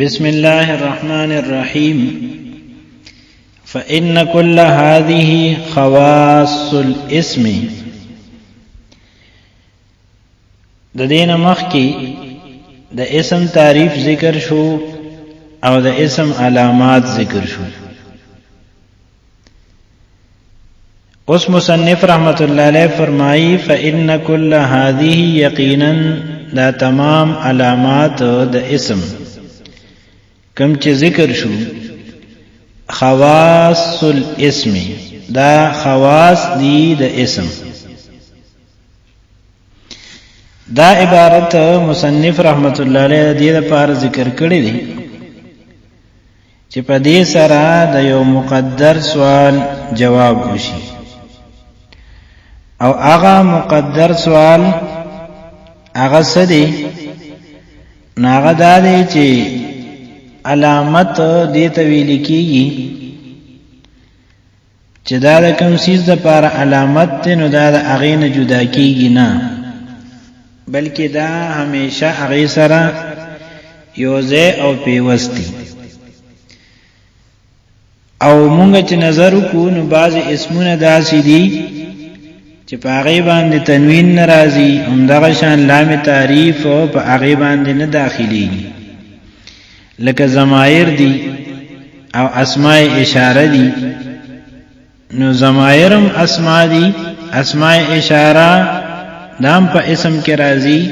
بسم الله الرحمن الرحيم فإن كل هذه خواص الاسم. د دین مخکی د اسم تعریف ذکر شو او د اسم علامات ذکر شو. اس مصنف رحمت اللہ علیہ فرمائی فإن كل هذه یقینا دا تمام علامات د اسم کم چې ذکر شو خواص الاسم دا خواص دی د اسم. دا عبارت مصنف رحمت اللہ علیہ دې لپاره ذکر کړی دی چې په دې سره د یو مقدر سوال جواب وشي او هغه مقدر سوال هغه څه دی؟ هغه دا دی چې علامت دې ته ویل کېږي چې دا د کوم څیز دپاره علامت دی نو دا د هغې نه جدا کېږي نه، بلکې دا همیشه هغې سره یو ځای او پیوستی. او مونږ چې نظر وکړو نو بعضې اسمونه داسې دي چې په هغې باندې تنوین نه راځي، همدغه شان لام تعریف په هغې باندې نه داخلېږي، لکه ضمایر دی او اسماء اشاره دی. نو ضمایرم اسماء دی، اسماء اشاره دام په اسم کې راځي،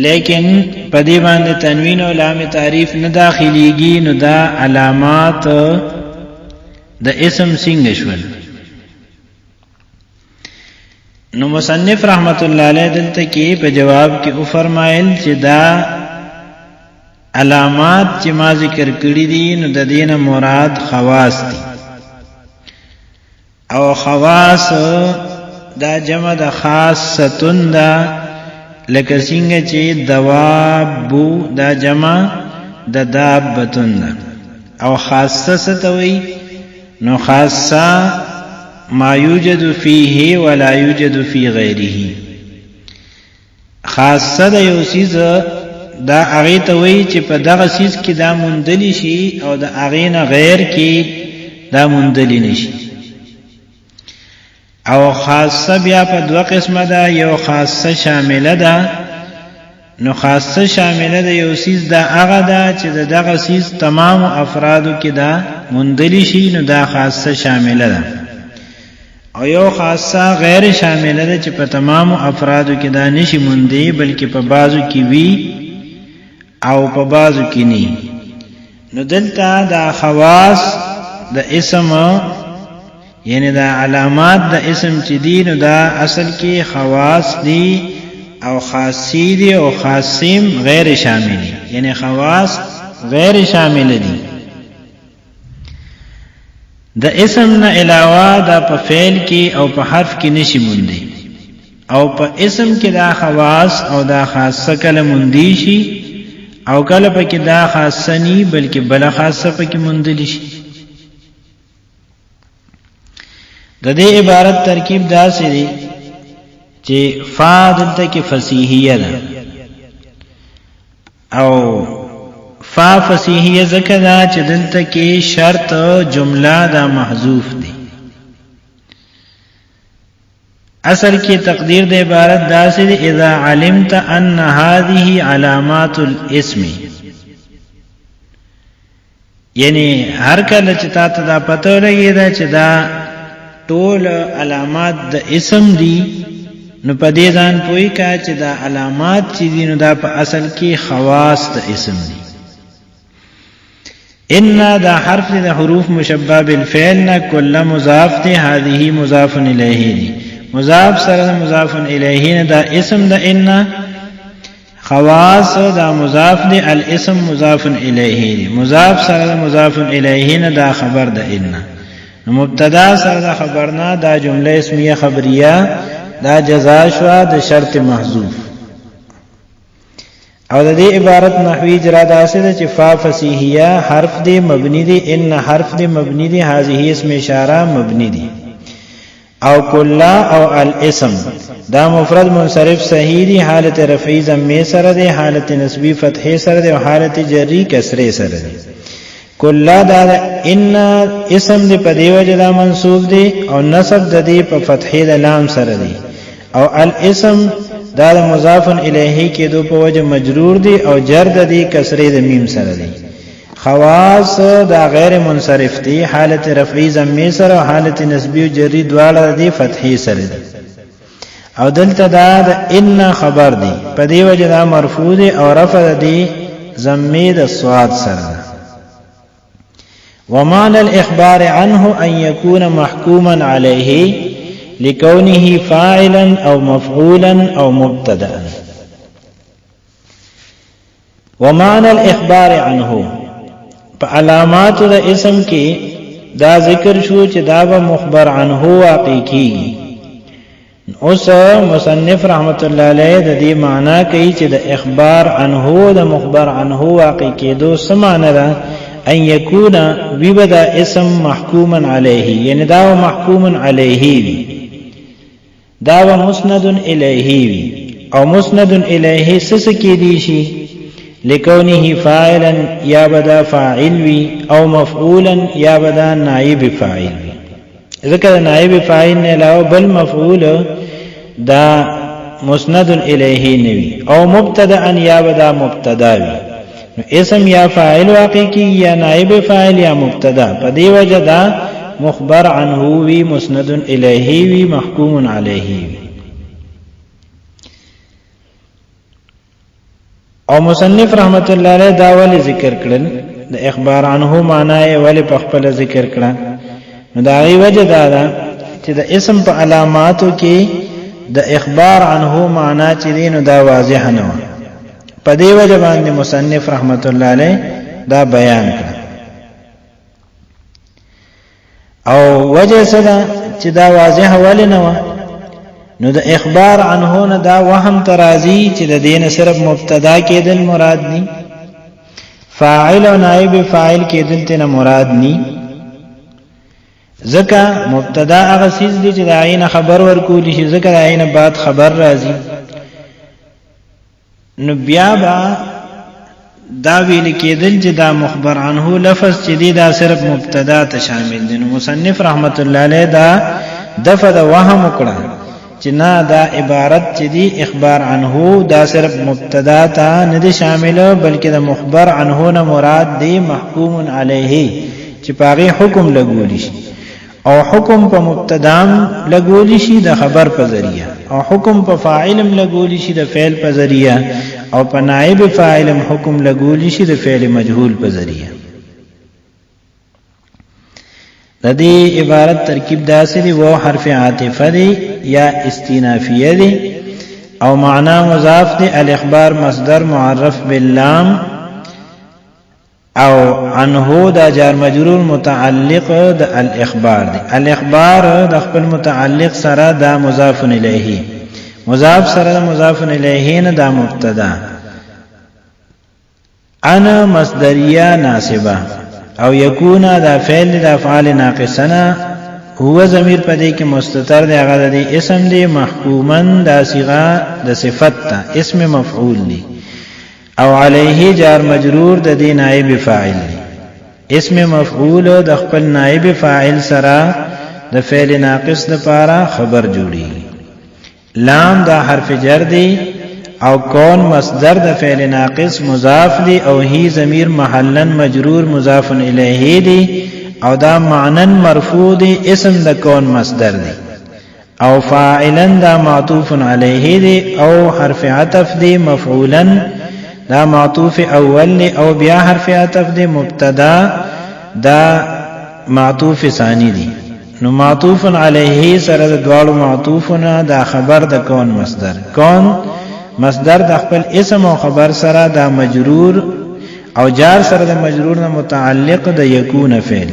لیکن په دې باندې تنوین او لام تعریف نه داخليږي. نو دا علامات د اسم څنګه شول؟ نو مصنف رحمت الله علیه دلته کې په جواب کې او فرمایل چې دا علامات چې ما ذکر کړی دي نو د دینه مراد خواص دي، او خواص دا جمع د خاصتون دا، لکه څنګه چې دواب دا جمع د دابتون دا. او خاصه ستوي نو خاصه ما یوجد فيه ولا یوجد فی غیره. خاصه د یو څیز دا هغه ته وایي چې په دغه څیز کې دا موندلی شي او د هغې نه غیر کې دا موندلی نشي. او خاصه بیا په دوه قسمه ده، یو خاصه شامله ده. نو خاصه شامله ده یو څیز دا هغه ده چې د دغه څیز تمام افرادو کې دا موندلی شي، نو دا خاصه شامله ده. او یو خاصه غیر شامله ده چې په تمام افرادو کې دا نشي موندی، بلکې په بعضو کې وي او په بعضو کې نه. نو دلته دا خواص د اسم یعنی دا علامات د اسم چې دي نو دا اصل کې خواص دي او خاصی دي او خاصیم غیر شامل دي، یعنی خواص غیر شامل دي. د اسم نه علاوه دا په فعل کې او په حرف کې نشي موندي، او په اسم کې دا خواص او دا خاصه کله موندي شي او کله پکې دا خاصه نی بلکې بل خاصه پکې موندلی شي. د دې عبارت ترکیب داسې دی چې فا دلته کې فصیحیه ده، او فا فصیحیه ځکه ده چې دلته کې شرط جمله دا محذوف دی. اصل کې تقدیر د عبارت داسې دی اذا علمت ان هذه علامات الاسم، یعنی هر کله چې تاسو دا پته لګی دا چې دا ټول علامات د اسم دي نو په دې ځان پوي کا چې دا علامات چې دي نو دا په اصل کې خواص د اسم دي. ان دا حرف د حروف مشبہ بالفعل نه کله مضاف دی، هذه مضاف الیه دی، مضاف سره مضاف الیه نه دا اسم د ان، خواص دا مضاف دی، الاسم مضاف الیه دی، مضاف سره مضاف الیه نه دا خبر د ان. مبتدا سره دا خبرنا دا جمله اسمیه خبریه دا جزا شوا د شرط محذوف. او د دې عبارت نحوی اجرا داسې ده چې فا فصیحیه حرف دی مبنی دی، ان حرف دی مبنی دی، هذه اسم اشاره مبنی دی، او کلا او الاسم دا مفرد منصرف صحیح دی، حالت رفعی ضمه سره دی، حالت نسبی فتحه سره دی او حالت جری کسره سره دی. کلا دا ان اسم دی په دی وجه دا منصوب دی او نصب د دی په فتحه د لام سره دی او الاسم دا مضاف الیه کې دو په وجه مجرور دی او جر د دی کسره د میم سره دی. خواص دا غیر منصرف دی، حالت رفعی ضمه سره او حالت نسبی او جری دواړه دی فتحه سره دی. او دلته دا ان خبر دی په دی وجه دا مرفوع دی او رفع دی ضمه د صاد سره. ومعنى الإخبار عنه أن يكون محكوما عليه لكونه فاعلا أو مفعولا أو مبتدأ. ومعنى الإخبار عنه فعلامات دا اسم کی دا ذکر شو چې دا به مخبر عنه واقع کی. اوس مصنف رحمت الله علیه د دې معنا کوي چې د اخبار عنه د مخبر عنه واقع کېدو څه معنی ده؟ ان یکون وبدا اسم محکوما علیه، یعنی دا محکوم علیه وی، دا مسند الیه وی او مسند الیه سس کی دی شي لکونه فاعلا یا بدا فاعل وی او مفعولا یا بدا نائب فاعل وی. ذکر نائب فاعل نه علاوه بل مفعول دا مسند الیه نوی او مبتدا یا بدا مبتدا وی. اسم یا فاعل واقع کی یا نائب فاعل یا مبتدا، په دی وجه دا مخبر عنه وی، مسند الیه وی، محکوم علیه وی. او مصنف رحمت الله علیه دا ول ذکر کړل د اخبار عنه معنی ول په خپل ذکر کړه. نو دا غي وجه دا ده چې د اسم په علاماتو کې د اخبار عنه معنی چې دین دا واضح نه و، په دې وجه باندې مصنف رحمت الله علیه دا بیان کړ. او وجه صدا چې دا واضح ول نه و، نو د اخبار عنه نه دا وهم ترازی چې د دین صرف مبتدا کېدل مراد ني، فاعل او نائب فاعل کېدل ته مراد ني. ځکه مبتدا هغه چیز دی چې د عین خبر ورکول شي، ځکه د عین بعد خبر راځي. نو بیا با دا ویل کېدل چې دا مخبر عنه لفظ چې دی دا صرف مبتدا ته شامل دی. نو مصنف رحمت الله علیه دا دفع د وهم وکړه چې نه دا عبارت چې دی اخبار عنه دا صرف مبتدا ته نه دی شامل، بلکې د مخبر عنه نه مراد دی محکوم علیه چې پاغي حکم لګول شي، او حکم په مبتدام لګول شي د خبر په ذریعہ، او حکم په فاعلم لګول شي د فعل په ذریعہ، او په نائب فاعلم حکم لګول شي د فعل مجهول په ذریعہ. د دې عبارت ترکیب داسې دی و حرف عاطفه دی یا استینافیه دی او معنا مضاف دی. الاخبار مصدر معرف باللام او عنه دا جار مجرور متعلق د الاخبار دی. الاخبار د خپل متعلق سره دا مضاف الیه، مضاف سره مضاف الیه نه دا مبتدا. انا مصدریه ناسبه او یکون دا فعل د افعال ناقصه، هو ضمیر پدې کې مستتر دی، هغه د اسم دی، محکومن دا صيغه د صفت ته اسم مفعول دی، او علیه جار مجرور د دې نائب فاعل دی. اسم مفعول د خپل نائب فاعل سره د فعل ناقص لپاره خبر جوړي. لام دا حرف جر دی او کون مصدر د فعل ناقص مضاف دی، او هی ضمیر محلا مجرور مضاف الیه دی، او دا معنن مرفوع دی، اسم د کون مصدر دی، او فاعلا دا معطوف علیه دی، او حرف عطف دی مفعولا دا معطوف اول دی، او بیا حرف عطف دی مبتدا دا معطوف ثانی دی. نو معطوف علیه سره د دوالو معطوفنا دا خبر د کون مصدر، کون مصدر د خپل اسم او خبر سره دا مجرور، او جار سره د مجرور نه متعلق د یکون فعل.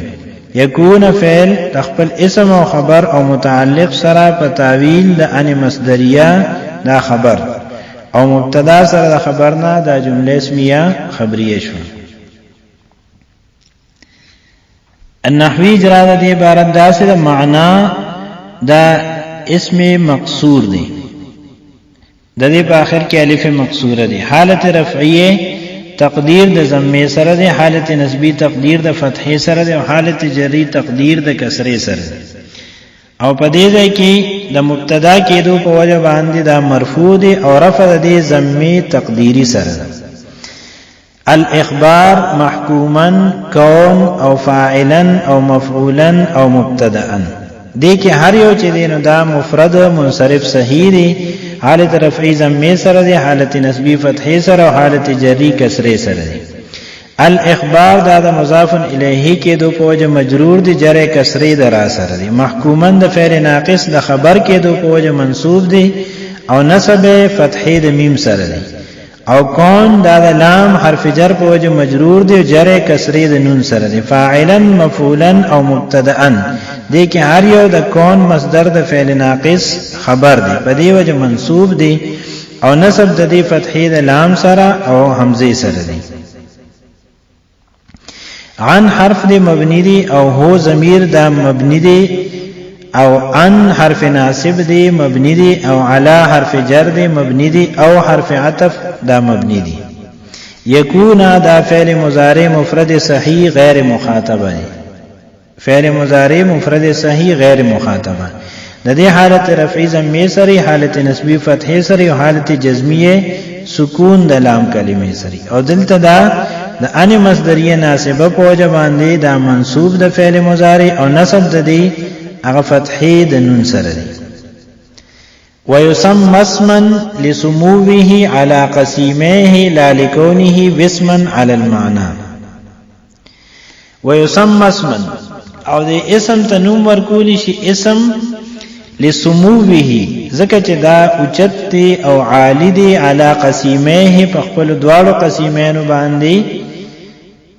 یکون فعل د خپل اسم او خبر او متعلق سره په تعویل د ان مصدریه دا خبر، او مبتدا سره د خبر نه دا جمله اسمیه خبریه شو. النحوی اجرا د عبارت داسې د معنا دا اسم مقصور دی، د دې په اخر کې الف مقصوره دی. حالت رفعیه تقدیر د ضمه سره دی، حالت نسبی تقدیر د فتحې سره دی، او حالت جری تقدیر د کسرې سره دی. او په دې ځای کې د مبتدا کېدو په وجه باندې دا مرفوع دی او رفع د ضمه تقدیری سره دی. الاخبار محکوما کون او فاعلا او مفعولا او مبتدأ، دې کې هر یو چې دینو دا مفرد منصرف صحیح دی، حالت رفعی ضمه سره دی، حالت نسبی فتحې سره او حالت جری کسرې سره دی. الاخبار دا د مضاف الیه کې دو پوجه مجرور دی، جر کسرې درا سره دی. محکومن د فعل ناقص د خبر کې دو پوجه منصوب دی او نسب فتحې د میم سره دی. او کون دا د لام حرف جر پوجه مجرور دی، جر کسرې د نون سره دی. فاعلا مفعولا او مبتدأ، دې کې هر یو د کون مصدر د فعل ناقص خبر دی، په دې وجه منصوب دی او نسب د دې فتحې د لام سره او حمزه سره دی. عن حرف دی مبنی دی او هو ضمیر دا مبنی دی، او ان حرف ناصب دی مبنی دی، او علا حرف جر دی مبنی دی، او حرف عطف دا مبنی دی. یکون دا فعل مضارع مفرد صحیح غیر مخاطبه دی، فعل مضارع مفرد صحیح غیر مخاطبه د دې حالت رفعی ضمه سره، حالت نسبی فتحې سره او حالت جزمیه سکون د لام کلمې سره. او دلته دا د ان مصدریه ناسبه په وجه باندې دا منصوب د فعل مضارع او نصب د دې هغه فتحې د نون سره دی. ويسمى اسما لسموه على قسيميه لا لكونه باسما على المعنى. ويسمى اسما او د اسم ته نوم ورکول شي اسم لسموه، ځکه چې دا اوچت دی او عالی دی، علی قسیمه په خپل دواړو قسیمانو باندې،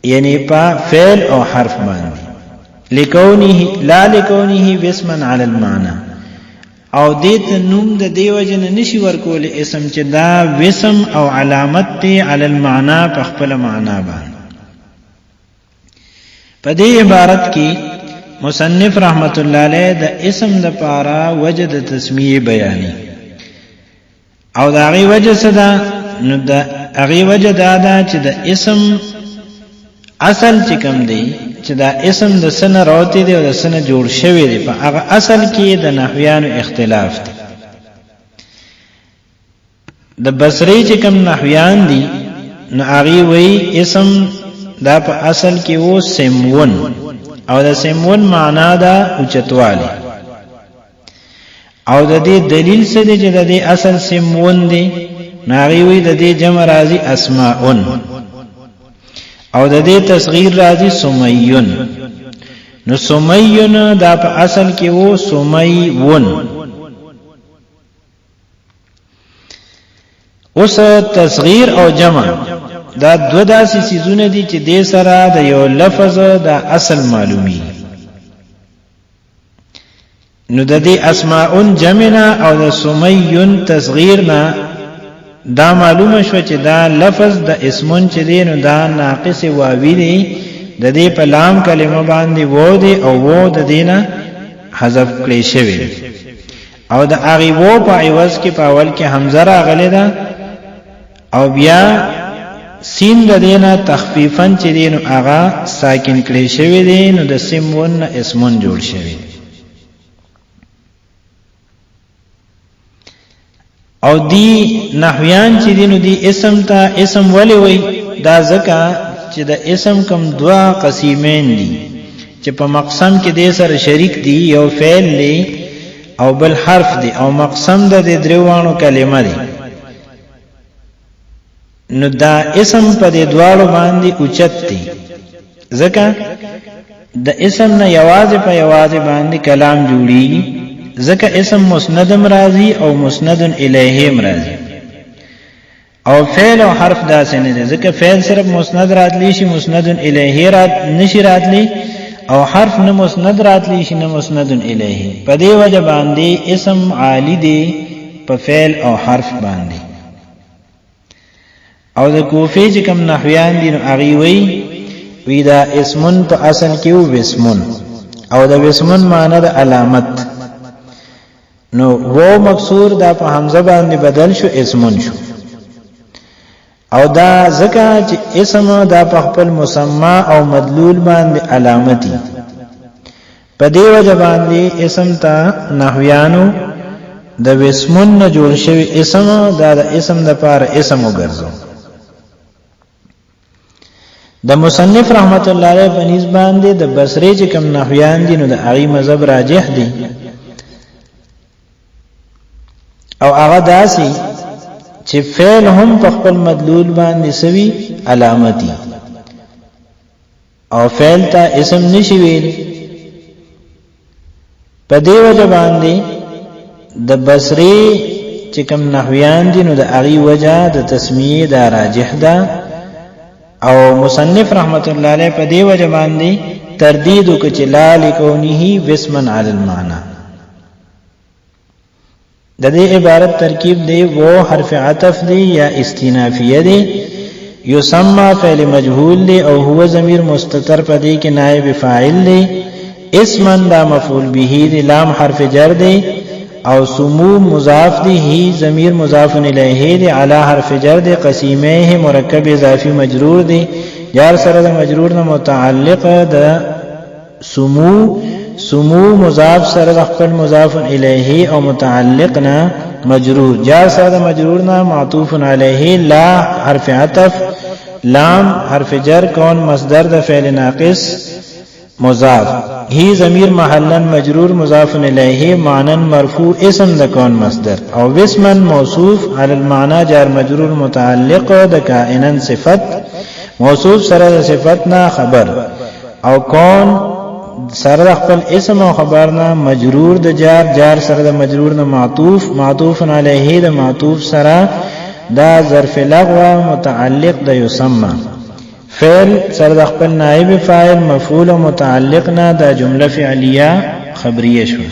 یعنی په فعل او حرف باندې. لکونه لا لکونه باسما علی المعنى، او دې ته نوم د دیو جن نشي ورکول اسم چې دا وسم او علامت دی علی المعنى په خپل معنا باندې. په دې عبارت کې مصنف رحمت الله علیه د اسم د پارا وجه د تسمیه بیانی، او دا غي وجه صدا نو دا غي وجه دا چې د اسم اصل چې کوم دی، چې دا اسم د سنه راوتی دی او د سنه جوړ شوی دی، په هغه اصل کې د نحویانو اختلاف دی. د بصری چې کوم نحویان دي نو هغه وی اسم دا په اصل کې وو سمون، او د سمون معنا دا اوچتوالی، او د دې دلیل څه دی چې د دې اصل سمون دی، ناغي وی د دې جمع راځي اسماءون، او د دې تصغیر راځي سمیون. نو سمیون دا په اصل کې وو سمیون. اوس تصغیر او جمع دا دو داسې سيزونه دي چې د سره د یو لفظ د اصل معلومي. نو د دې اسماء جمعنا او د سمیون تصغیرنا دا معلومه شو چې دا لفظ د اسمون چې دی نو دا ناقص واوی دی، د دې په لام کلمه باندې وو دی او وو د دینه حذف کړی شوی، او د هغه وو په عوض کې په اول کې حمزه راغلی ده، او بیا سین د دینا تخفیفاً چې دینو آغا ساکن کړی شوی دی، نو د سمون اسمون جوړ شوی. او دی نحویان چې دینو دی اسم تا اسم ولی وی، دا ځکه چې د اسم کم دوا قسیمین دي چې په مقسم کې د سره شریک دي، یو فعل دی او بل حرف دی، او مقسم د دریوانو کلمه دی. نو دا اسم په دې دواړو باندې اوچت دی، ځکه د اسم نه یوازې په یوازې باندې کلام جوړیږي، ځکه اسم مسندم راځي او مسند الیه راځي، او فعل او حرف داسې نه دي، ځکه فعل صرف مسند راتلی شي، مسند الیه رات نشي راتلی، او حرف نه مسند راتلی شي نه مسند الیه. په دې وجه باندې اسم عالی دی په فعل او حرف باندې. او د کوفی چې کوم نحویان دي نو هغه وی دا اسمن په اصل کې و وسمن، او د وسمن معنی د علامت، نو وو مکسور دا په حمزه باندې بدل شو اسمن شو او دا ځکه چې اسم دا په خپل مسما او مدلول باندې علامتي په دې وجه باندې اسم ته نحویانو د وسمن نه جوړ شوی اسم دا د اسم د پاره اسم وګرځو د مصنف رحمت الله علیه په نسبت باندې د بصری چې کوم نحویان دي نو د هغه مذهب راجح دي او هغه داسي چې فعل هم په خپل مدلول باندې سوي علامتي او فعل ته اسم نشي ویل په دې وجه باندې د بصری چې کوم نحویان دي نو د هغه وجه د تسمیه دا راجح ده او مصنف رحمت الله علیه په دی وجه باندې تردید وکړي چې لا لکونه وسمن علی المعنى د دې عبارت ترکیب دی وہ حرف عطف دی یا استینافیه دی یسمى فعل مجهول دی او هو ضمیر مستتر په دی کې نائب فاعل دی اسمن دا مفعول به دی لام حرف جر دی او سمو مضاف دی ہی ضمیر مضاف الیہ دی علی حرف جر دی قسیمه مرکب اضافی مجرور دی جار سره د مجرور نه متعلق د سمو مضاف سره د خپل مضاف الیہ او متعلق نه مجرور جار سره د مجرور نه معطوف علیہ لا حرف عطف لام حرف جر کون مصدر د فعل ناقص مضاف ہی ضمیر محلا مجرور مضاف الیہ معنی مرفوع اسم د کون مصدر او وسمن موصوف علی المعنى جار مجرور متعلق د کائنا صفت موصوف سره د صفتنا خبر او کون سره خپل اسم او خبرنا مجرور د جار سره د مجرور نه معطوف علیہ د معطوف سره دا ظرف لغو متعلق د یسمى فعل سره د خپل نائب فاعل مفعول او متعلق نه د جمله فعلیه خبریه شو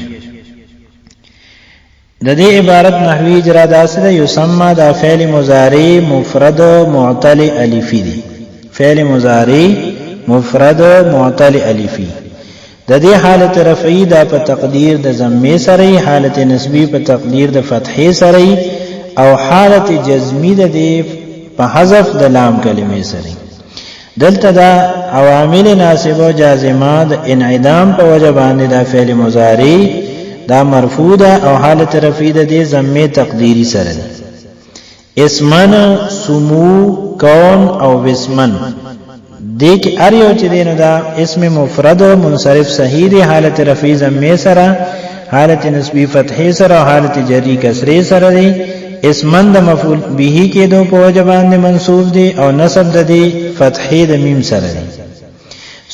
د دې عبارت نحوی اجرا داسه یسمى د فعل مضارع مفرد معتل الفی دی فعل مضارع مفرد معتل الفی د دې حالت رفعی د په تقدیر د ضمه سره حالت نسبی په تقدیر د فتحه سره او حالت جزمی د دې په حذف د لام کلمې سره دلته دا عوامل ناسب او جازمه د انعدام په وجه باندې دا فعل مضارع دا مرفوع او حالت رفعی د دې ضمه تقدیری سره اسمن سمو کون او وسمن دې کې ار یو چې دینو دا اسم مفرد او منصرف صحیح دی حالت رفعی ضمه سره حالت نسبی فتحه سره او حالت جری کسره سره دی اسمن د مفعول به کې دو په وجه باندې منصوب دی او نصب د دې فتحه د میم سره دی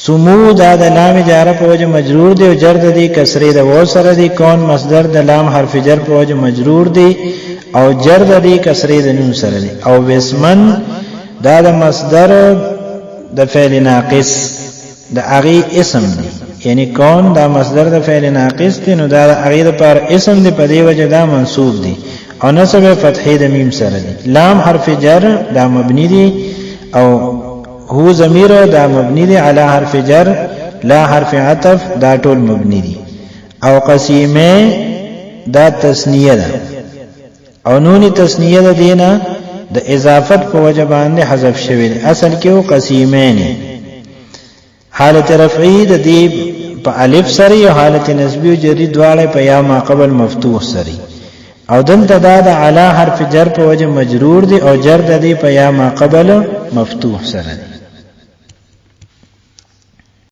سمو دا د لام جاره په وجه مجرور دی او جر د دې کسره د و سره دی کون مصدر د لام حرف جر په وجه مجرور دی او جر د دې کسره د نون سره دی او وسمن دا د مصدر د فعل ناقص د اغي اسم دی یعنی کون دا مصدر د فعل ناقص دی نو دا اغي پر اسم دی په دې وجه دا منصوب دی او نصب فتحه د میم سره دی لام حرف جر دا مبنی دی او هو ضمیر دا مبنی دی علی حرف جر لا حرف عطف دا ټول مبنی دی او قسیمه دا تثنیه ده او نون تثنیه ده دینا د اضافت په وجه باندې حذف شوی دی اصل کې او قسیمین حالت رفعی د دې په الف سره او حالت نسبی او جری دواړه په یا ما قبل مفتوح سره او دلته دا د علی حرف جر په وجه مجرور دی او جر د دې په یا ما قبل مفتوح سره دی